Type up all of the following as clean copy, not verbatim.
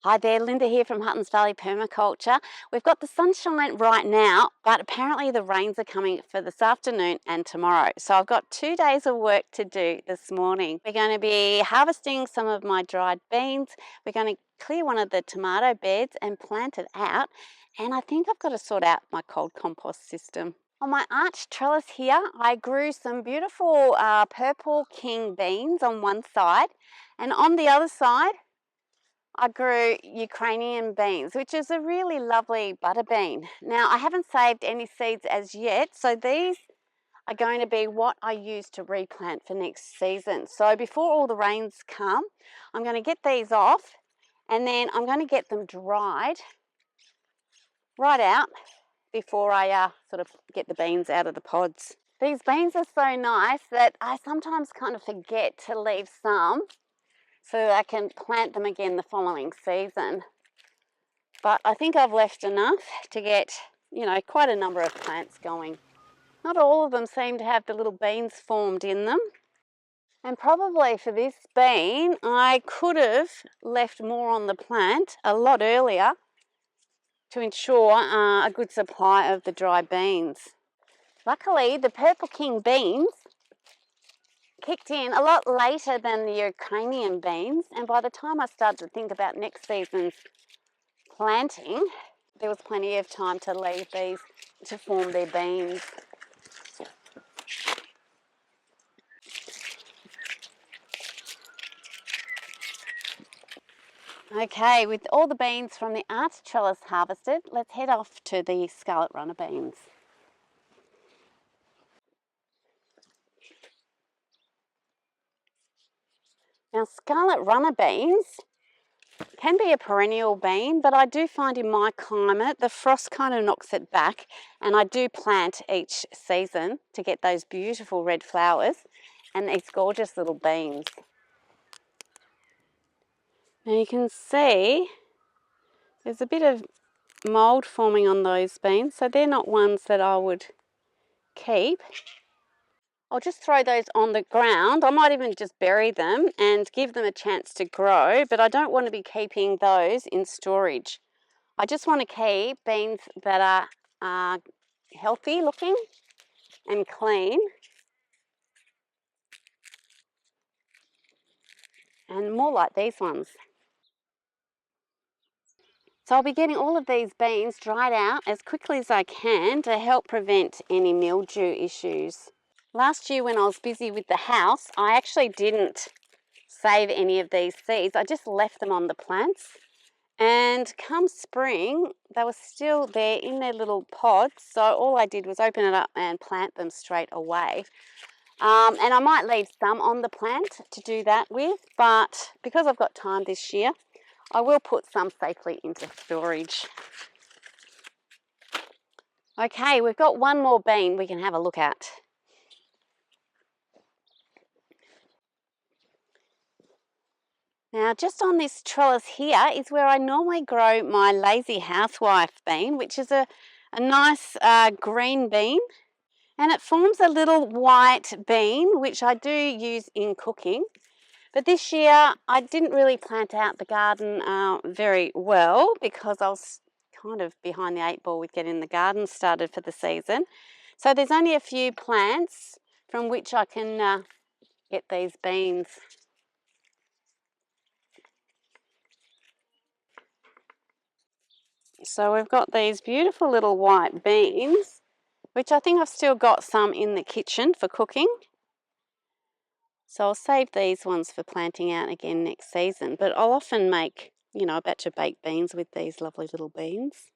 Hi there, Linda here from Huttons Valley Permaculture. We've got the sunshine right now, but apparently the rains are coming for this afternoon and tomorrow. So I've got 2 days of work to do this morning. We're going to be harvesting some of my dried beans. We're going to clear one of the tomato beds and plant it out. And I think I've got to sort out my cold compost system. On my arch trellis here, I grew some beautiful purple king beans on one side, and on the other side, I grew Ukrainian beans, which is a really lovely butter bean. Now, I haven't saved any seeds as yet, so these are going to be what I use to replant for next season. So before all the rains come, I'm going to get these off, and then I'm going to get them dried right out before I sort of get the beans out of the pods. These beans are so nice that I sometimes kind of forget to leave some so that I can plant them again the following season. But I think I've left enough to get, quite a number of plants going. Not all of them seem to have the little beans formed in them. And probably for this bean, I could have left more on the plant a lot earlier to ensure a good supply of the dry beans. Luckily, the Purple King beans kicked in a lot later than the Ukrainian beans, and by the time I started to think about next season's planting, there was plenty of time to leave these to form their beans. Okay, with all the beans from the arch trellis harvested, let's head off to the scarlet runner beans. Now, scarlet runner beans can be a perennial bean, but I do find in my climate the frost kind of knocks it back, and I do plant each season to get those beautiful red flowers and these gorgeous little beans. Now you can see there's a bit of mould forming on those beans, so they're not ones that I would keep. I'll just throw those on the ground. I might even just bury them and give them a chance to grow, but I don't want to be keeping those in storage. I just want to keep beans that are healthy looking and clean, and more like these ones. So I'll be getting all of these beans dried out as quickly as I can to help prevent any mildew issues. Last year when I was busy with the house, I actually didn't save any of these seeds. I just left them on the plants, and come spring they were still there in their little pods, so all I did was open it up and plant them straight away. And I might leave some on the plant to do that with, but because I've got time this year, I will put some safely into storage. Okay, we've got one more bean we can have a look at. Now, just on this trellis here is where I normally grow my lazy housewife bean, which is a nice green bean, and it forms a little white bean, which I do use in cooking. But this year I didn't really plant out the garden very well because I was kind of behind the 8 ball with getting the garden started for the season. So there's only a few plants from which I can get these beans. So we've got these beautiful little white beans, which I think I've still got some in the kitchen for cooking. So I'll save these ones for planting out again next season, but I'll often make, a batch of baked beans with these lovely little beans.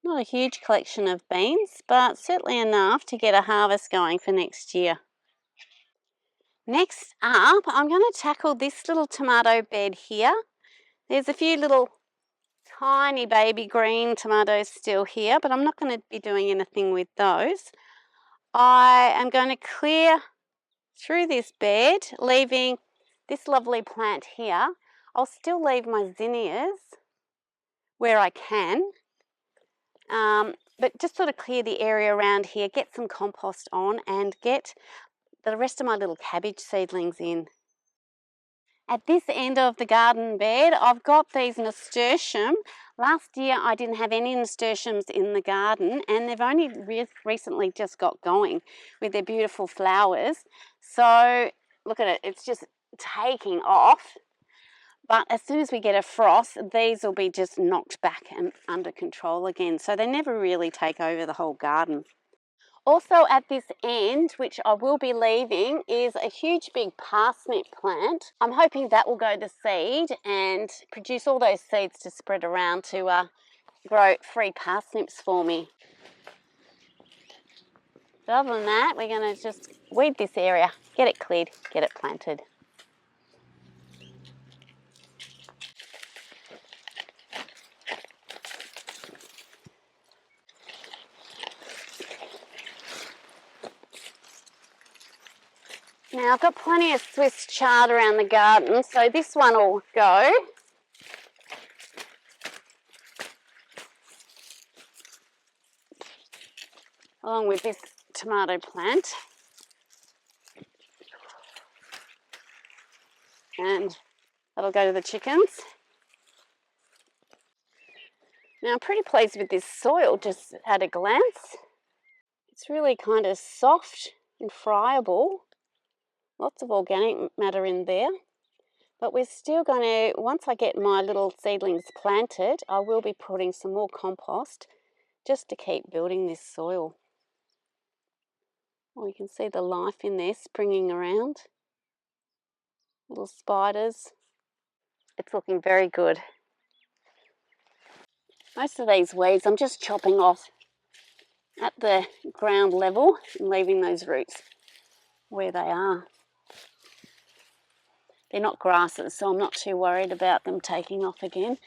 Not a huge collection of beans, but certainly enough to get a harvest going for next year. Next up, I'm going to tackle this little tomato bed here. There's a few little tiny baby green tomatoes still here, but I'm not going to be doing anything with those. I am going to clear through this bed, leaving this lovely plant here. I'll still leave my zinnias where I can, but just sort of clear the area around here, get some compost on and get the rest of my little cabbage seedlings in. At this end of the garden bed, I've got these nasturtium. Last year I didn't have any nasturtiums in the garden, and they've only recently just got going with their beautiful flowers. So look at it, it's just taking off. But as soon as we get a frost, these will be just knocked back and under control again. So they never really take over the whole garden. Also at this end, which I will be leaving, is a huge big parsnip plant. I'm hoping that will go to seed and produce all those seeds to spread around to grow free parsnips for me. But other than that, we're going to just weed this area, get it cleared, get it planted. Now I've got plenty of Swiss chard around the garden, so this one will go. Along with this tomato plant. And that'll go to the chickens. Now I'm pretty pleased with this soil just at a glance. It's really kind of soft and friable. Lots of organic matter in there. But we're still going to, once I get my little seedlings planted, I will be putting some more compost just to keep building this soil. Well, you can see the life in there springing around. Little spiders. It's looking very good. Most of these weeds I'm just chopping off at the ground level and leaving those roots where they are. They're not grasses, so I'm not too worried about them taking off again.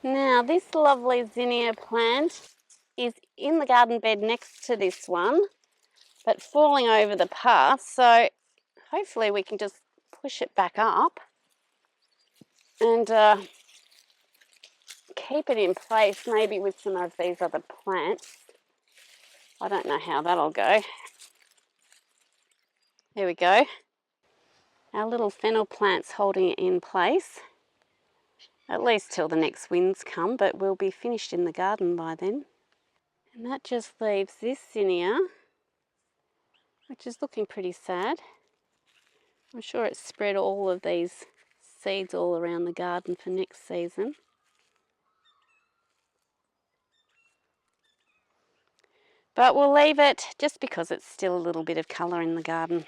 Now this lovely zinnia plant is in the garden bed next to this one, but falling over the path, so hopefully we can just push it back up and keep it in place, maybe with some of these other plants. I don't know how that'll go. There we go. Our little fennel plant's holding it in place, at least till the next winds come, but we'll be finished in the garden by then. And that just leaves this zinnia, which is looking pretty sad. I'm sure it's spread all of these seeds all around the garden for next season. But we'll leave it just because it's still a little bit of colour in the garden.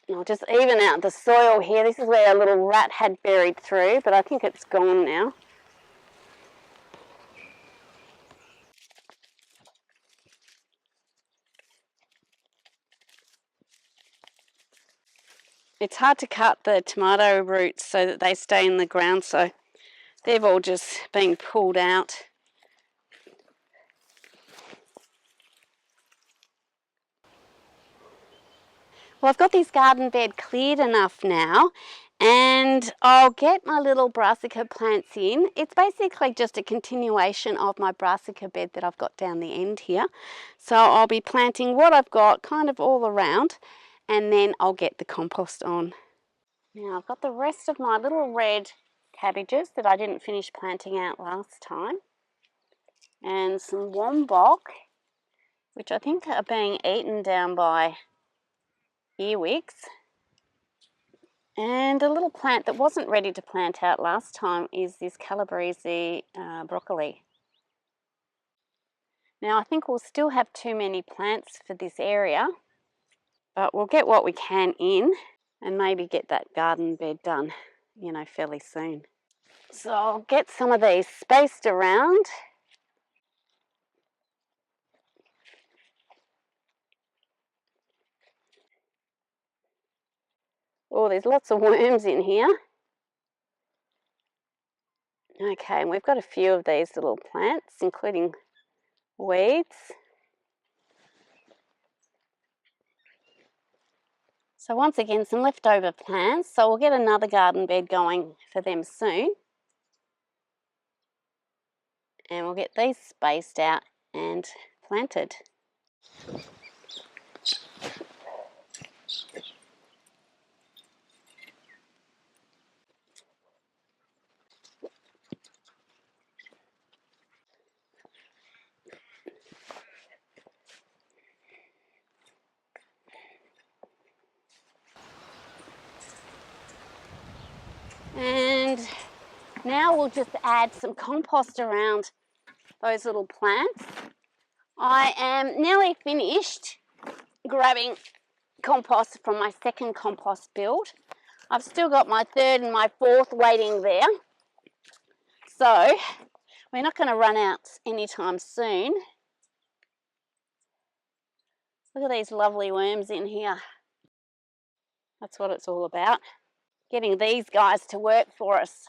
I'll just even out the soil here. This is where a little rat had buried through, but I think it's gone now. It's hard to cut the tomato roots so that they stay in the ground, so they've all just been pulled out. Well, I've got this garden bed cleared enough now, and I'll get my little brassica plants in. It's basically just a continuation of my brassica bed that I've got down the end here. So I'll be planting what I've got kind of all around, and then I'll get the compost on. Now I've got the rest of my little red cabbages that I didn't finish planting out last time, and some wombok, which I think are being eaten down by earwigs. And a little plant that wasn't ready to plant out last time is this Calabrese broccoli. Now I think we'll still have too many plants for this area, but we'll get what we can in and maybe get that garden bed done, you know, fairly soon. So I'll get some of these spaced around. Oh, there's lots of worms in here. Okay, and we've got a few of these little plants, including weeds. So once again, some leftover plants. So we'll get another garden bed going for them soon. And we'll get these spaced out and planted. And now we'll just add some compost around those little plants. I am nearly finished grabbing compost from my second compost build. I've still got my third and my fourth waiting there. So we're not going to run out anytime soon. Look at these lovely worms in here. That's what it's all about. Getting these guys to work for us.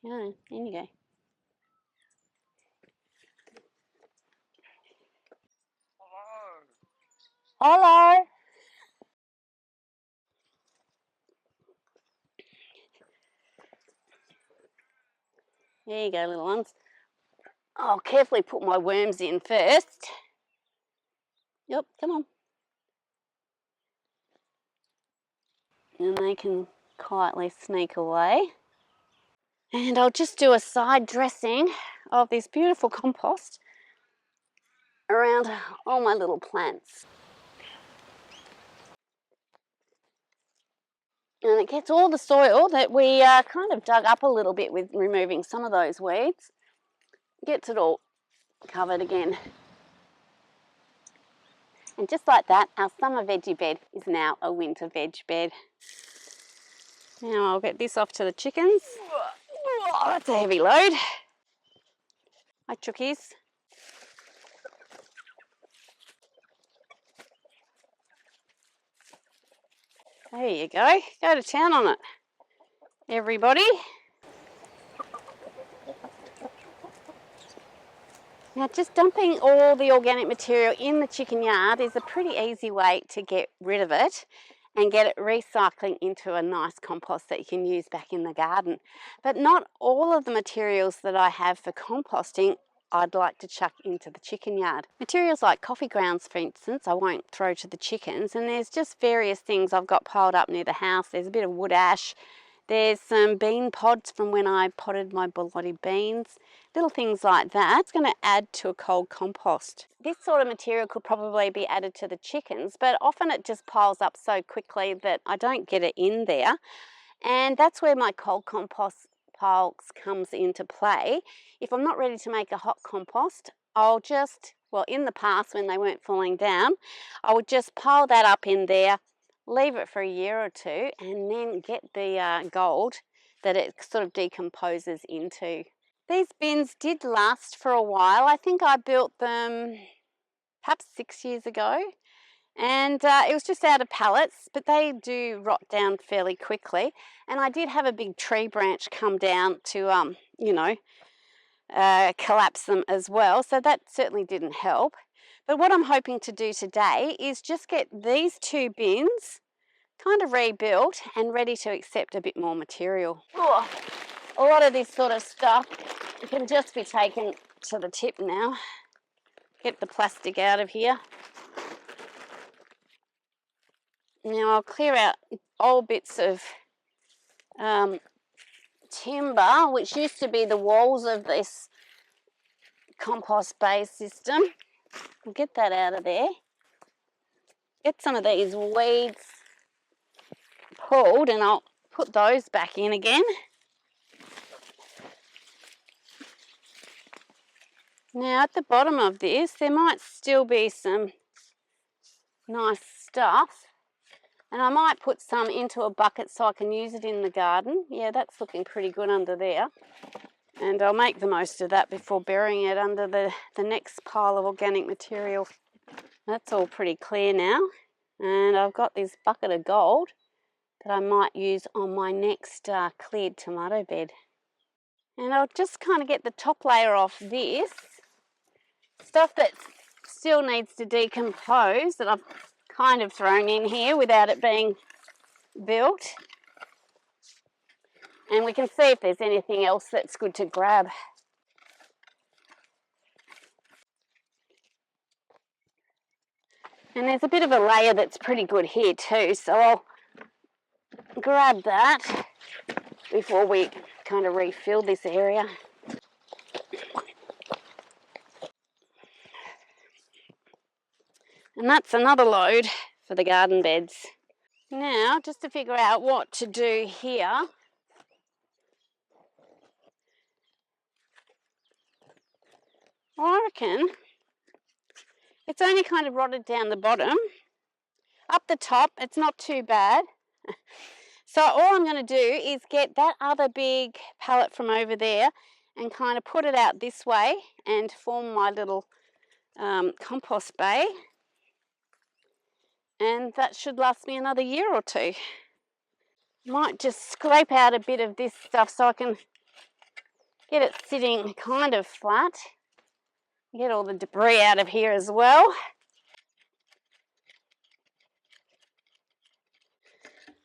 Yeah, in you go. Hello. There you go, little ones. I'll carefully put my worms in first. Yep, come on. And they can quietly sneak away. And I'll just do a side dressing of this beautiful compost around all my little plants. And it gets all the soil that we kind of dug up a little bit with removing some of those weeds. Gets it all covered again. And just like that, our summer veggie bed is now a winter veg bed. Now I'll get this off to the chickens. Oh, that's a heavy load. Hi, chookies. There you go. Go to town on it, everybody. Now, just dumping all the organic material in the chicken yard is a pretty easy way to get rid of it and get it recycling into a nice compost that you can use back in the garden. But not all of the materials that I have for composting I'd like to chuck into the chicken yard. Materials like coffee grounds, for instance, I won't throw to the chickens, and there's just various things I've got piled up near the house. There's a bit of wood ash, there's some bean pods from when I potted my borlotti beans, little things like that. It's going to add to a cold compost. This sort of material could probably be added to the chickens, but often it just piles up so quickly that I don't get it in there. And that's where my cold compost piles comes into play. If I'm not ready to make a hot compost, I'll just, well, in the past when they weren't falling down, I would just pile that up in there, leave it for a year or two, and then get the gold that it sort of decomposes into. These bins did last for a while. I think I built them perhaps 6 years ago. And it was just out of pallets, but they do rot down fairly quickly. And I did have a big tree branch come down to, collapse them as well. So that certainly didn't help. But what I'm hoping to do today is just get these two bins kind of rebuilt and ready to accept a bit more material. Oh, a lot of this sort of stuff can just be taken to the tip now. Get the plastic out of here. Now I'll clear out old bits of timber, which used to be the walls of this compost bay system. I'll get that out of there. Get some of these weeds pulled and I'll put those back in again. Now at the bottom of this, there might still be some nice stuff. And I might put some into a bucket so I can use it in the garden. Yeah, that's looking pretty good under there. And I'll make the most of that before burying it under the next pile of organic material. That's all pretty clear now. And I've got this bucket of gold that I might use on my next cleared tomato bed. And I'll just kind of get the top layer off this stuff that still needs to decompose that I've kind of thrown in here without it being built. And we can see if there's anything else that's good to grab. And there's a bit of a layer that's pretty good here too, so I'll grab that before we kind of refill this area. And that's another load for the garden beds. Now, just to figure out what to do here, I reckon it's only kind of rotted down the bottom. Up the top, it's not too bad. So all I'm going to do is get that other big pallet from over there and kind of put it out this way and form my little compost bay. And that should last me another year or two. Might just scrape out a bit of this stuff so I can get it sitting kind of flat. Get all the debris out of here as well.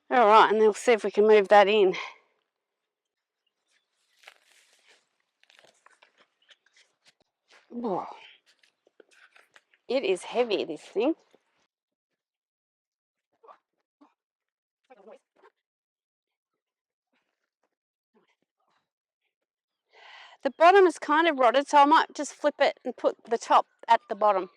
All right, and we'll see if we can move that in. Oh, it is heavy, this thing. The bottom is kind of rotted, so I might just flip it and put the top at the bottom.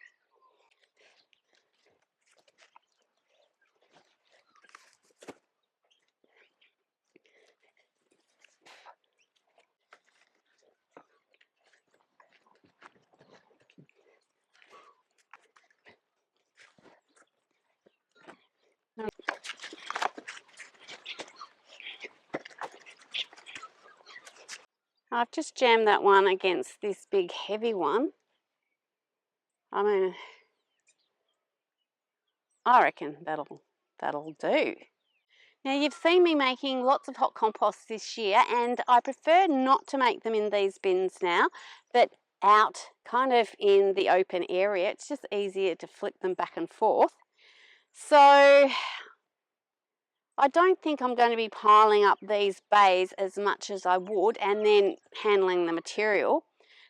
I've just jammed that one against this big heavy one. I mean, I reckon that'll do. Now, you've seen me making lots of hot composts this year, and I prefer not to make them in these bins now, but out kind of in the open area. It's just easier to flip them back and forth. So I don't think I'm going to be piling up these bays as much as I would and then handling the material.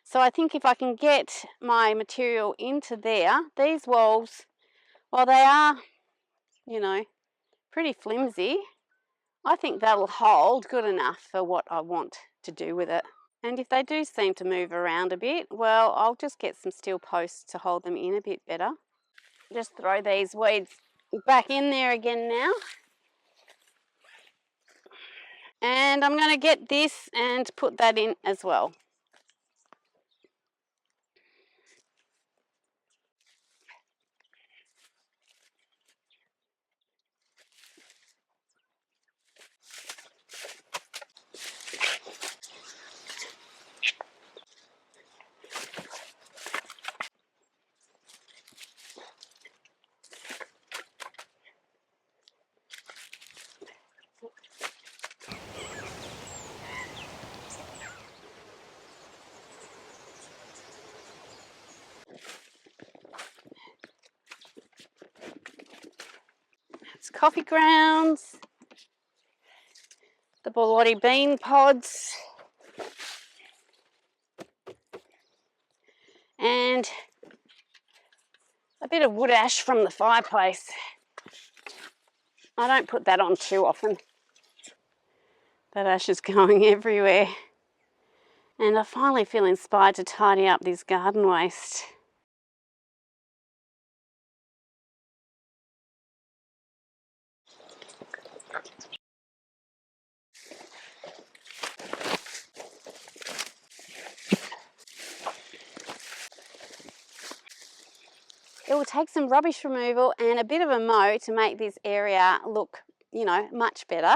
So I think if I can get my material into there, these walls, while they are, you know, pretty flimsy, I think that'll hold good enough for what I want to do with it. And if they do seem to move around a bit, well, I'll just get some steel posts to hold them in a bit better. Just throw these weeds back in there again now. And I'm going to get this and put that in as well. It's coffee grounds, the borlotti bean pods, and a bit of wood ash from the fireplace. I don't put that on too often. That ash is going everywhere. And I finally feel inspired to tidy up this garden waste. It will take some rubbish removal and a bit of a mow to make this area look, you know, much better.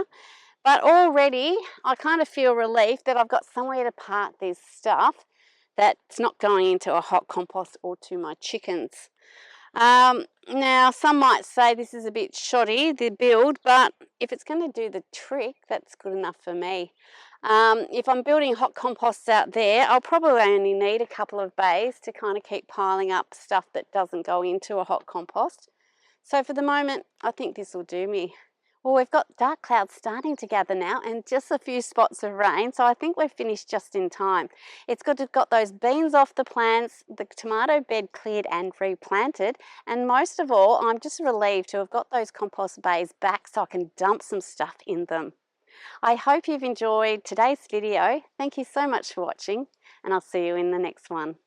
But already I kind of feel relief that I've got somewhere to park this stuff that's not going into a hot compost or to my chickens. Now, some might say this is a bit shoddy, the build, but if it's going to do the trick, that's good enough for me. If I'm building hot composts out there, I'll probably only need a couple of bays to kind of keep piling up stuff that doesn't go into a hot compost. So for the moment, I think this will do me. Well, we've got dark clouds starting to gather now and just a few spots of rain, so I think we're finished just in time. It's good to have got those beans off the plants, the tomato bed cleared and replanted, and most of all, I'm just relieved to have got those compost bays back so I can dump some stuff in them. I hope you've enjoyed today's video. Thank you so much for watching, and I'll see you in the next one.